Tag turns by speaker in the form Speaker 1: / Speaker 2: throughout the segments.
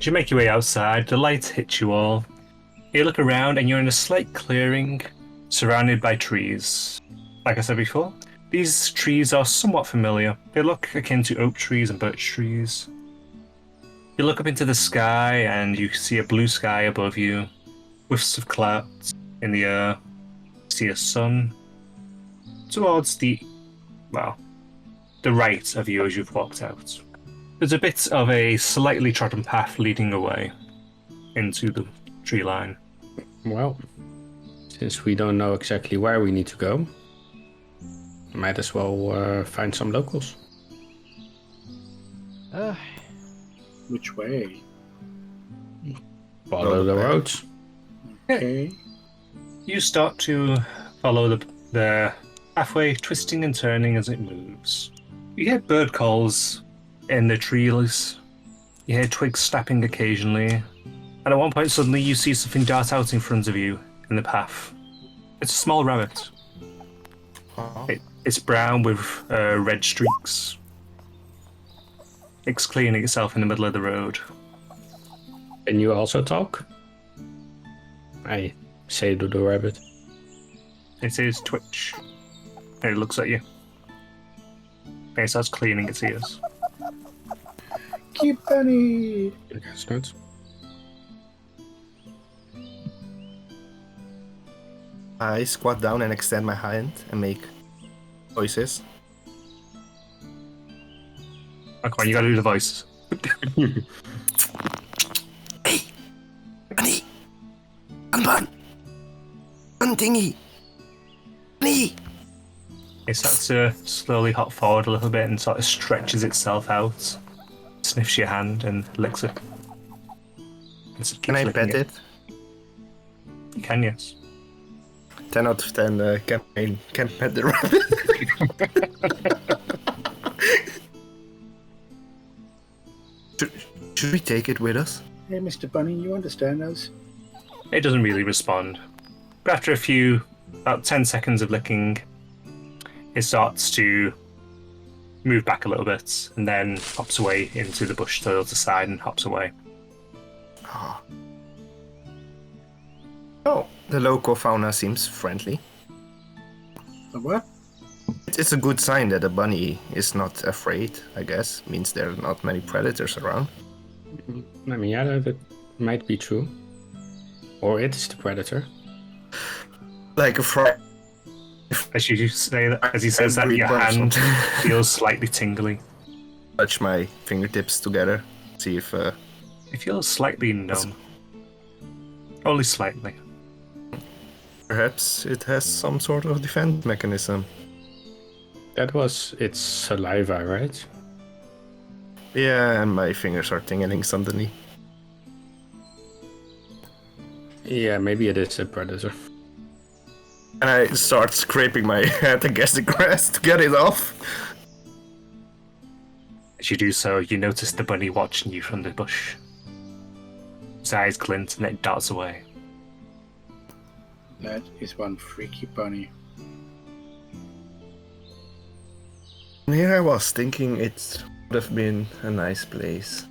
Speaker 1: As you make your way outside, the lights hit you all. You look around and you're in a slight clearing surrounded by trees. Like I said before, these trees are somewhat familiar. They look akin to oak trees and birch trees. You look up into the sky and you see a blue sky above you, wisps of clouds in the air. You see a sun towards the right of you as you've walked out. There's a bit of a slightly trodden path leading away into the tree line.
Speaker 2: Well, since we don't know exactly where we need to go, might as well find some locals.
Speaker 3: Which way?
Speaker 2: Follow the roads.
Speaker 3: Okay.
Speaker 1: You start to follow the pathway, twisting and turning as it moves. You hear bird calls in the trees. You hear twigs snapping occasionally. And at one point, suddenly, you see something dart out in front of you in the path. It's a small rabbit. It's brown with red streaks. It's cleaning itself in the middle of the road.
Speaker 2: Can you also talk? I say to the rabbit.
Speaker 1: It says twitch. And it looks at you. And it starts cleaning its ears.
Speaker 3: Keep Bunny!
Speaker 2: Yes, notes.
Speaker 4: I squat down and extend my hand and make voices.
Speaker 1: Oh, come on, you gotta do the voice.
Speaker 4: Hey! Bunny! Unbun! Unthingy! Bunny!
Speaker 1: It starts to slowly hop forward a little bit and sort of stretches itself out. Sniffs your hand and licks it.
Speaker 4: Can I pet it?
Speaker 1: You can, yes.
Speaker 4: 10 out of 10 campaign. Can pet the rabbit. Should we take it with us?
Speaker 3: Hey, Mr. Bunny, you understand us?
Speaker 1: It doesn't really respond. But after about 10 seconds of licking, it starts to move back a little bit and then hops away into the bush to the other side and hops away.
Speaker 4: Oh, the local fauna seems friendly.
Speaker 3: The what?
Speaker 4: It's a good sign that a bunny is not afraid, I guess. Means there are not many predators around.
Speaker 2: I mean, yeah, that might be true. Or it is the predator.
Speaker 4: Like a frog.
Speaker 1: As you say that, as he says that, your hand feels slightly tingly.
Speaker 4: Touch my fingertips together, see if
Speaker 1: It feels slightly numb. Only slightly.
Speaker 4: perhaps it has some sort of defense mechanism.
Speaker 2: That was its saliva, right?
Speaker 4: Yeah, and my fingers are tingling suddenly.
Speaker 2: Yeah, maybe it is a predator.
Speaker 4: And I start scraping my head against the grass to get it off.
Speaker 1: As you do so, you notice the bunny watching you from the bush. His eyes glint and it darts away.
Speaker 3: That is one freaky bunny.
Speaker 4: And here I was thinking it would have been a nice place.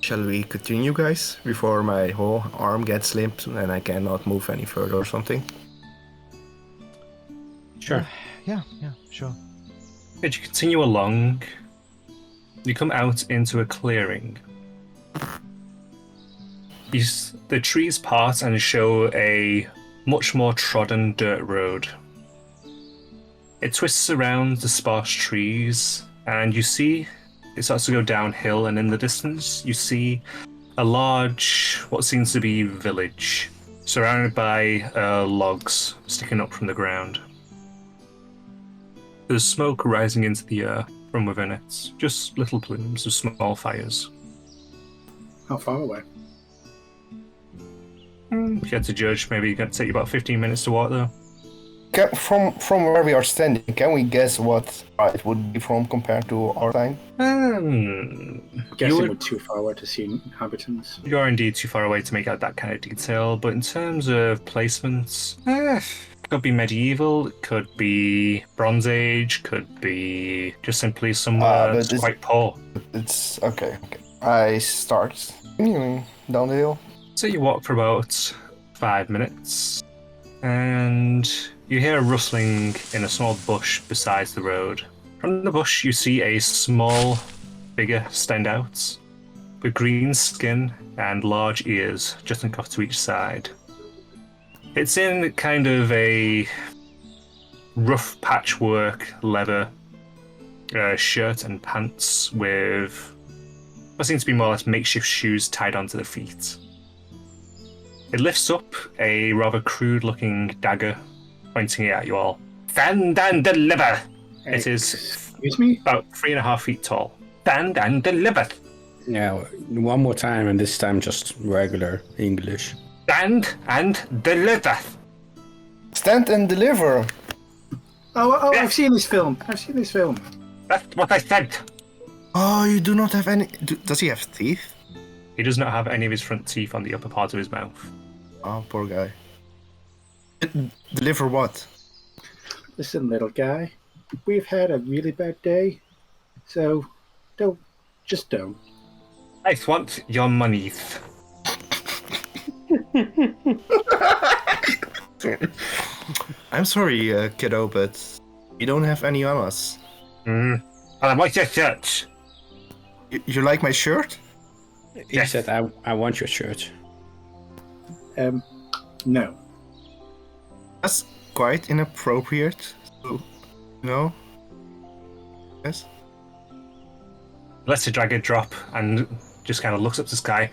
Speaker 4: Shall we continue, guys, before my whole arm gets limp and I cannot move any further or something?
Speaker 2: Sure.
Speaker 5: Yeah, sure.
Speaker 1: As you continue along, you come out into a clearing. The trees part and show a much more trodden dirt road. It twists around the sparse trees, and you see it starts to go downhill, and in the distance you see a large, what seems to be village, surrounded by logs sticking up from the ground. There's smoke rising into the air from within it, just little plumes of small fires.
Speaker 3: How far away?
Speaker 1: If you had to judge, maybe it's going to take you about 15 minutes to walk there.
Speaker 4: From where we are standing, can we guess what it would be from compared to our time?
Speaker 3: Guessing we're too far away to see inhabitants.
Speaker 1: You are indeed too far away to make out that kind of detail, but in terms of placements, Could be medieval, could be Bronze Age, could be just simply somewhere
Speaker 4: but
Speaker 1: that's quite poor.
Speaker 4: It's okay. I start continuing down the hill.
Speaker 1: So you walk for about 5 minutes, and you hear a rustling in a small bush beside the road. From the bush, you see a small figure stand out, with green skin and large ears jutting off to each side. It's in kind of a rough patchwork leather shirt and pants with what seems to be more or less makeshift shoes tied onto the feet. It lifts up a rather crude-looking dagger, pointing it at you all. Stand and deliver! It is
Speaker 3: Excuse me?
Speaker 1: about 3.5 feet tall. Stand and deliver!
Speaker 2: Yeah, one more time, and this time just regular English.
Speaker 1: Stand and deliver!
Speaker 4: Stand and deliver.
Speaker 3: Oh,
Speaker 1: Yeah.
Speaker 3: I've seen this film.
Speaker 1: That's what I said!
Speaker 4: Oh, you do not have any. Does he have teeth?
Speaker 1: He does not have any of his front teeth on the upper part of his mouth.
Speaker 4: Oh, poor guy. Deliver what?
Speaker 3: Listen, little guy, we've had a really bad day, so don't.
Speaker 1: I want your monies.
Speaker 4: I'm sorry, kiddo, but we don't have any on us.
Speaker 1: And I want your shirt.
Speaker 4: You like my shirt?
Speaker 2: He
Speaker 1: Yes.
Speaker 2: said, I want your shirt.
Speaker 3: No.
Speaker 4: That's quite inappropriate. So, no? Yes?
Speaker 1: Lets the dragon drop and just kind of looks up to the sky.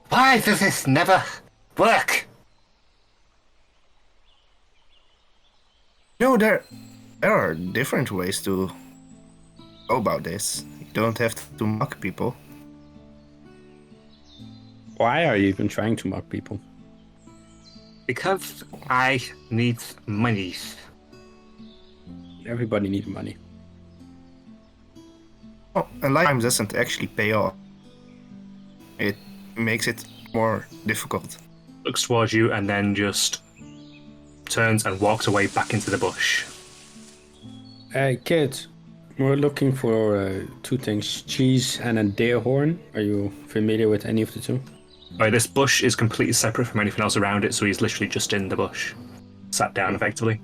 Speaker 1: Why does this never work?
Speaker 4: No, there are different ways to go about this. You don't have to mock people.
Speaker 2: Why are you even trying to mock people?
Speaker 1: Because I need money.
Speaker 2: Everybody needs money.
Speaker 4: Oh, and lifetime doesn't actually pay off. It makes it more difficult.
Speaker 1: Looks towards you and then just turns and walks away back into the bush.
Speaker 2: Hey, kid, we're looking for 2 things, cheese and a deer horn. Are you familiar with any of the 2?
Speaker 1: Right, this bush is completely separate from anything else around it, so he's literally just in the bush. Sat down, effectively.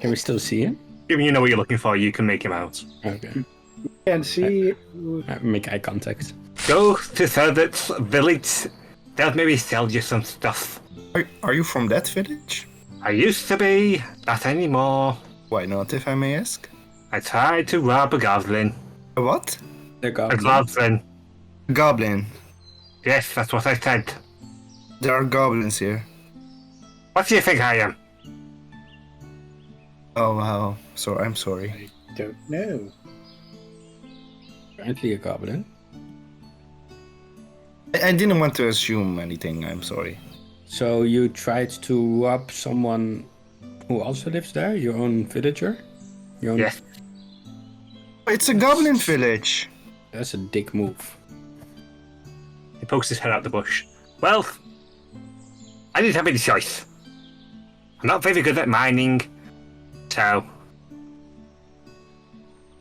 Speaker 2: Can we still see him?
Speaker 1: Given you know what you're looking for, you can make him out.
Speaker 2: Okay.
Speaker 3: And see,
Speaker 2: Make eye contact.
Speaker 1: Go to Thurbert's village. They'll maybe sell you some stuff.
Speaker 4: Are you from that village?
Speaker 1: I used to be, not anymore.
Speaker 4: Why not, if I may ask?
Speaker 1: I tried to rob a goblin.
Speaker 4: A what?
Speaker 2: The
Speaker 1: A
Speaker 2: goblin.
Speaker 1: goblin.
Speaker 4: A goblin.
Speaker 1: Yes, that's what I said.
Speaker 4: There are goblins here.
Speaker 1: What do you think I am?
Speaker 4: Oh wow. So I'm sorry.
Speaker 3: don't know.
Speaker 2: Apparently a goblin.
Speaker 4: I didn't want to assume anything. I'm sorry.
Speaker 2: So you tried to rob someone who also lives there? Your own villager? Your own...
Speaker 1: Yes.
Speaker 4: It's a goblin village.
Speaker 2: That's a dick move.
Speaker 1: He pokes his head out the bush. Well, I didn't have any choice. I'm not very good at mining, so...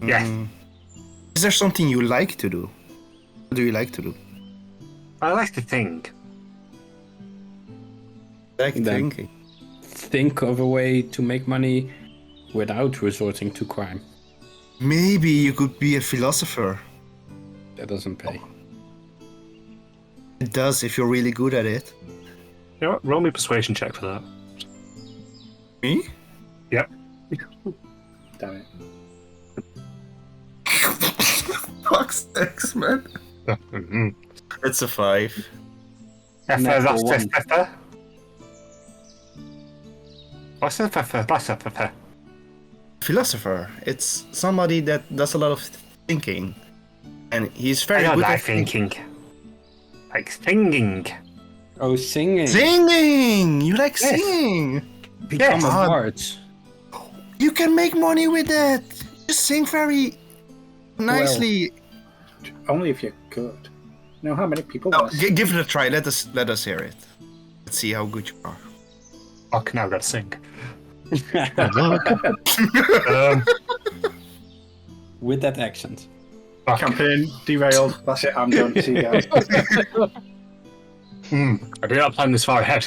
Speaker 1: Yeah.
Speaker 4: Is there something you like to do? What do you like to do?
Speaker 1: I like to think.
Speaker 4: Like
Speaker 2: Then-
Speaker 4: thinking.
Speaker 2: Think of a way to make money without resorting to crime.
Speaker 4: Maybe you could be a philosopher.
Speaker 2: That doesn't pay.
Speaker 4: It does if you're really good at it.
Speaker 1: You know what? Roll me a persuasion check for that.
Speaker 4: Me?
Speaker 1: Yep.
Speaker 3: Damn it.
Speaker 4: Fuck's sakes, man.
Speaker 1: Mm-hmm.
Speaker 4: It's a 5.
Speaker 2: Natural one.
Speaker 1: What's the
Speaker 4: Philosopher. It's somebody that does a lot of thinking. And he's very
Speaker 1: I don't
Speaker 4: good
Speaker 1: like
Speaker 4: at
Speaker 1: thinking. Like singing.
Speaker 2: Oh, singing.
Speaker 4: Singing! You like
Speaker 1: Yes.
Speaker 4: singing!
Speaker 2: Become
Speaker 1: Yes.
Speaker 2: a bard.
Speaker 4: You can make money with that! Just sing very nicely.
Speaker 3: Only if you could. Know how many people
Speaker 4: No,
Speaker 3: there?
Speaker 4: give it a try. Let us hear it. Let's see how good you are.
Speaker 1: Fuck, now I've got to sing.
Speaker 5: Good luck.
Speaker 2: With that accent.
Speaker 1: Fuck.
Speaker 3: Campaign derailed. That's it. I'm done. See you guys.
Speaker 1: I did not plan this far ahead.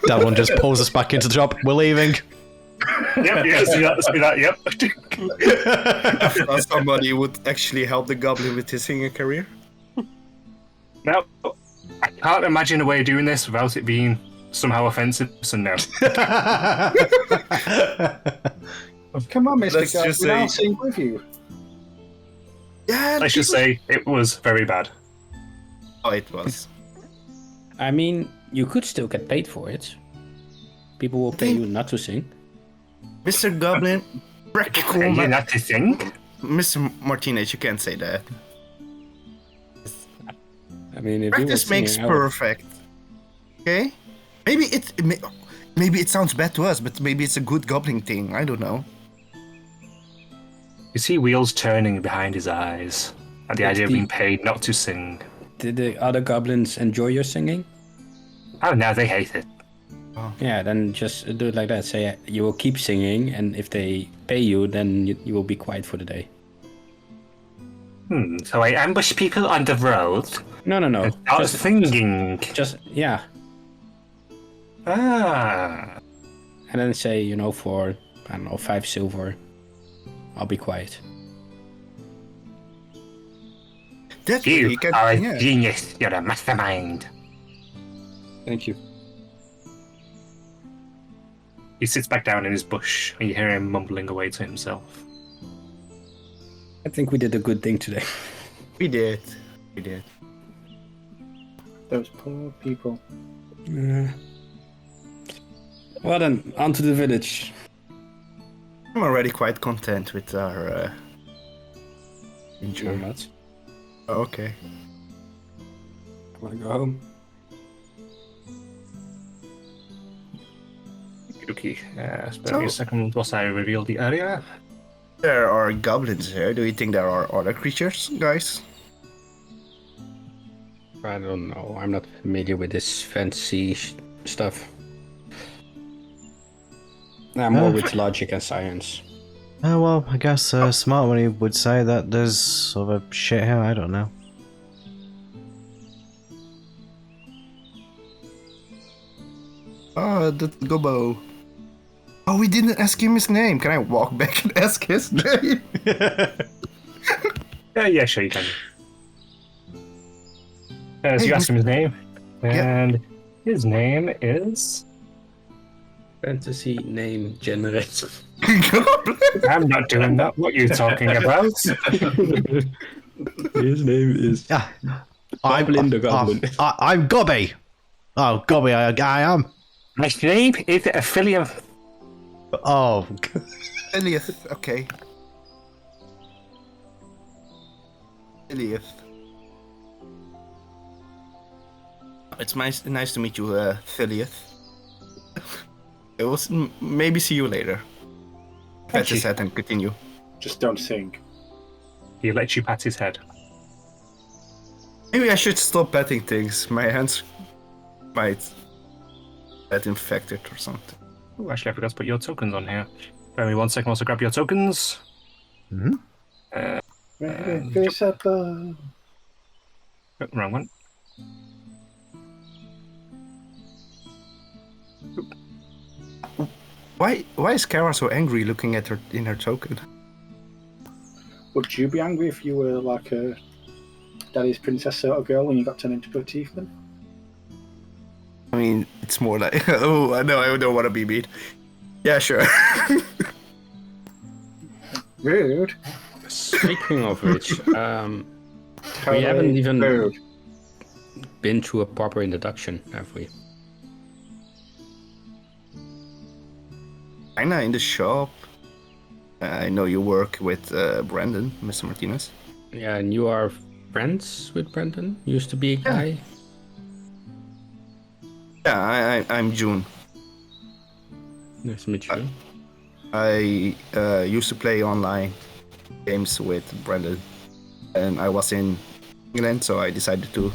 Speaker 5: That one just pulls us back into the shop. We're leaving.
Speaker 1: Yep, yeah, see that, yep.
Speaker 4: I thought somebody would actually help the goblin with his singing career.
Speaker 1: No, I can't imagine a way of doing this without it being somehow offensive, so no.
Speaker 3: Come on, Mr.
Speaker 4: Let's just
Speaker 3: Goblin. I'll
Speaker 4: say-
Speaker 3: sing with you.
Speaker 4: Yeah,
Speaker 1: Let's just say it was very bad.
Speaker 4: Oh, it was.
Speaker 2: I mean, you could still get paid for it. People will pay you not to sing.
Speaker 4: Mr. Goblin, practical.
Speaker 1: Are you not to sing?
Speaker 4: Mr. Martinez, you can't say that.
Speaker 2: I mean, if you were
Speaker 4: Practice makes
Speaker 2: singing, I would-
Speaker 4: perfect. Okay? Maybe maybe it sounds bad to us, but maybe it's a good goblin thing. I don't know.
Speaker 1: You see wheels turning behind his eyes at the idea of
Speaker 2: the-
Speaker 1: being paid not to sing.
Speaker 2: Did the other goblins enjoy your singing?
Speaker 1: Oh, now they hate it.
Speaker 2: Yeah, then just do it like that. Say you will keep singing, and if they pay you, then you will be quiet for the day.
Speaker 1: So I ambush people on the road.
Speaker 2: No.
Speaker 1: Start singing.
Speaker 2: Just yeah,
Speaker 1: Ah.
Speaker 2: and then say for I don't know 5 silver, I'll be quiet.
Speaker 4: That's
Speaker 1: You
Speaker 4: you can,
Speaker 1: are a
Speaker 4: yeah.
Speaker 1: genius. You're a mastermind.
Speaker 2: Thank you.
Speaker 1: He sits back down in his bush, and you hear him mumbling away to himself.
Speaker 2: I think we did a good thing today.
Speaker 4: We did. We did.
Speaker 3: Those poor people.
Speaker 2: Well then, on to the village.
Speaker 4: I'm already quite content with our injury.
Speaker 2: Much.
Speaker 4: Okay.
Speaker 2: I wanna go home.
Speaker 1: Okay, spare me a second whilst I reveal the area.
Speaker 4: There are goblins here. Do you think there are other creatures, guys?
Speaker 2: I don't know. I'm not familiar with this fancy stuff. I'm more with logic and science.
Speaker 5: Oh, well, I guess Smart Money would say that there's sort of shit here. I don't know.
Speaker 4: Oh, the gobbo. Oh, we didn't ask him his name. Can I walk back and ask his name?
Speaker 1: Yeah, sure you can. So
Speaker 4: Hey,
Speaker 1: you ask him his name,
Speaker 4: Yeah.
Speaker 1: and his name is...
Speaker 2: Fantasy name generator.
Speaker 4: Goblin?
Speaker 1: I'm not doing that. What are you talking about?
Speaker 2: His name is
Speaker 5: Yeah.
Speaker 2: Goblin the Goblin.
Speaker 5: I'm Gobby. Oh, Gobby, I am.
Speaker 1: My name is Ophelia.
Speaker 5: Oh,
Speaker 4: Elias. Okay. Elias. It's nice to meet you, Elias. It was maybe see you later. Pat his head and continue.
Speaker 3: Just don't sing.
Speaker 1: He lets you pat his head.
Speaker 4: Maybe I should stop petting things. My hands might get infected or something.
Speaker 1: Oh, actually, I forgot to put your tokens on here. Bear me 1 second whilst I grab your tokens.
Speaker 3: Fish at the...
Speaker 1: Oh, wrong one.
Speaker 4: Why is Kara so angry looking at her in her token?
Speaker 3: Would you be angry if you were like a Daddy's Princess sort of girl and you got turned into a tiefling?
Speaker 4: I mean, it's more like, oh, no, I don't want to be mean. Yeah, sure.
Speaker 3: Rude.
Speaker 2: Speaking of which, we
Speaker 3: Totally
Speaker 2: haven't even
Speaker 3: rude.
Speaker 2: been through a proper introduction, have we?
Speaker 4: Kinda in the shop. I know you work with Brandon, Mr. Martinez.
Speaker 2: Yeah, and you are friends with Brendan? Used to be a guy?
Speaker 4: Yeah, I'm June.
Speaker 2: Nice to meet you.
Speaker 4: I used to play online games with Brandon, and I was in England, so I decided to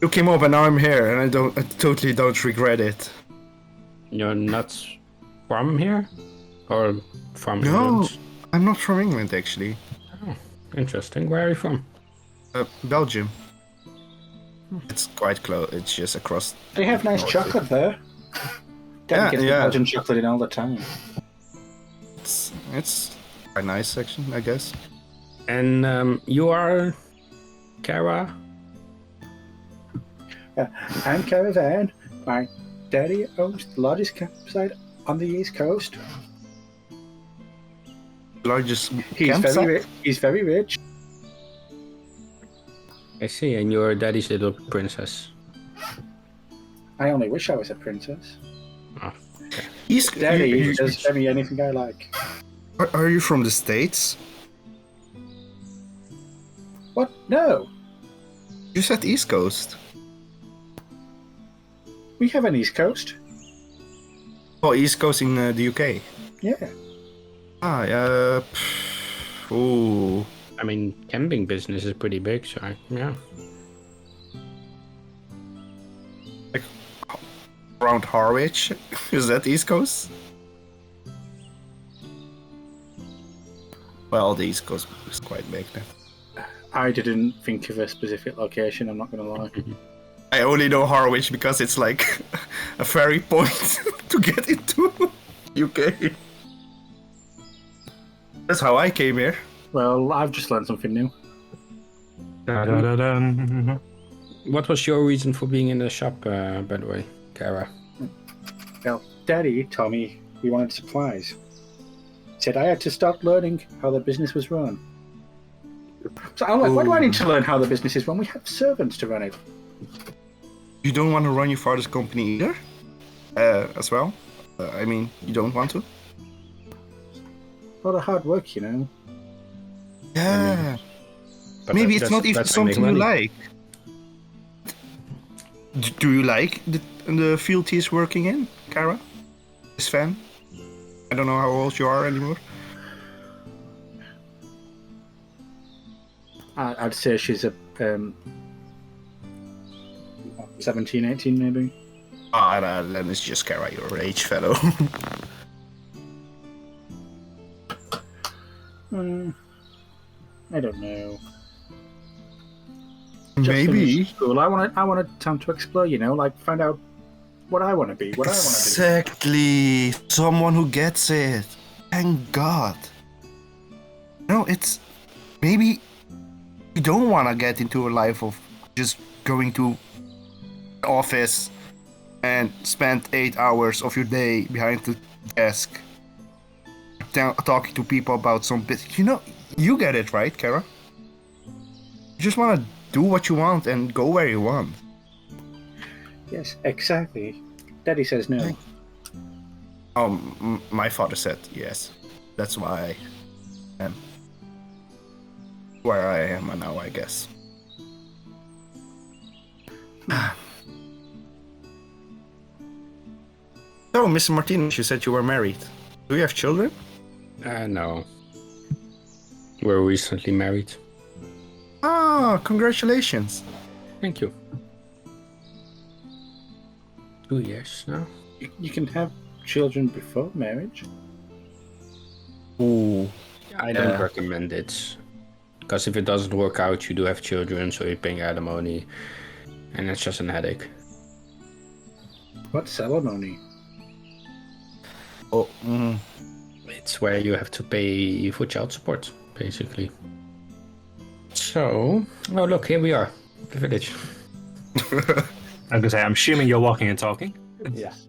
Speaker 4: look him up, and now I'm here, and I totally don't regret it.
Speaker 2: You're not from here? Or from
Speaker 4: No,
Speaker 2: England?
Speaker 4: I'm not from England actually.
Speaker 2: Oh, interesting. Where are you from?
Speaker 4: Belgium. It's quite close. It's just across.
Speaker 3: They have nice chocolate there. Daddy gets the Belgian chocolate in all the time.
Speaker 4: It's quite nice, actually, I guess.
Speaker 2: And you are Kara?
Speaker 3: I'm Caravan. My daddy owns the largest campsite on the East Coast.
Speaker 4: Largest
Speaker 3: He's
Speaker 4: campsite?
Speaker 3: very rich. He's very rich.
Speaker 2: I see, and you're daddy's little princess.
Speaker 3: I only wish I was a princess.
Speaker 2: Oh,
Speaker 4: East,
Speaker 3: Daddy does me anything I like.
Speaker 4: Are you from the States?
Speaker 3: What? No.
Speaker 4: You said East Coast.
Speaker 3: We have an East Coast.
Speaker 4: Oh, East Coast in the UK.
Speaker 3: Yeah.
Speaker 4: Ooh.
Speaker 2: I mean, camping business is pretty big, so yeah.
Speaker 4: Like around Harwich? Is that East Coast? Well, the East Coast is quite big then.
Speaker 3: I didn't think of a specific location, I'm not going to lie.
Speaker 4: I only know Harwich because it's like a ferry point to get into UK. That's how I came here.
Speaker 3: Well, I've just learned something new.
Speaker 1: Da-da-da-dun.
Speaker 2: What was your reason for being in the shop, by the way, Kara?
Speaker 3: Well, Daddy told me we wanted supplies. Said I had to start learning how the business was run. So I'm like, why do I need to learn how the business is run? We have servants to run it.
Speaker 4: You don't want to run your father's company either? As well? I mean, you don't want to?
Speaker 3: A lot of hard work, you know.
Speaker 4: Yeah.
Speaker 2: But
Speaker 4: Maybe it's not even
Speaker 2: that's how I make
Speaker 4: something you
Speaker 2: money.
Speaker 4: like. Do you like the field he's working in, Kara? This fan? I don't know how old you are anymore.
Speaker 3: I'd say she's a 17, 18 maybe.
Speaker 4: Ah, then it's just Kara, your age, fellow.
Speaker 3: I don't know. Just
Speaker 4: Maybe.
Speaker 3: finished school. I wanted time to explore, you know, like find out what I want to be, what I want to
Speaker 4: Exactly. Someone who gets it. Thank God. No, it's maybe you don't want to get into a life of just going to office and spend 8 hours of your day behind the desk talking to people about some bit. You know, you get it, right, Kara? You just want to do what you want and go where you want.
Speaker 3: be. Yes, exactly. Daddy says no.
Speaker 4: My father said yes. That's why I am where I am now, I guess. So, Mr. Martinez, you said you were married. Do you have children?
Speaker 2: No. We're recently married.
Speaker 4: Ah, congratulations.
Speaker 2: Thank you. 2 years now.
Speaker 3: You can have children before marriage.
Speaker 4: Ooh.
Speaker 2: I don't recommend it. Because if it doesn't work out, you do have children, so you're paying alimony. And it's just a headache.
Speaker 3: What ceremony?
Speaker 4: Oh,
Speaker 2: It's where you have to pay for child support, basically. So, oh look, here we are, the village.
Speaker 1: I'm gonna say, I'm assuming you're walking and talking.
Speaker 3: Yes.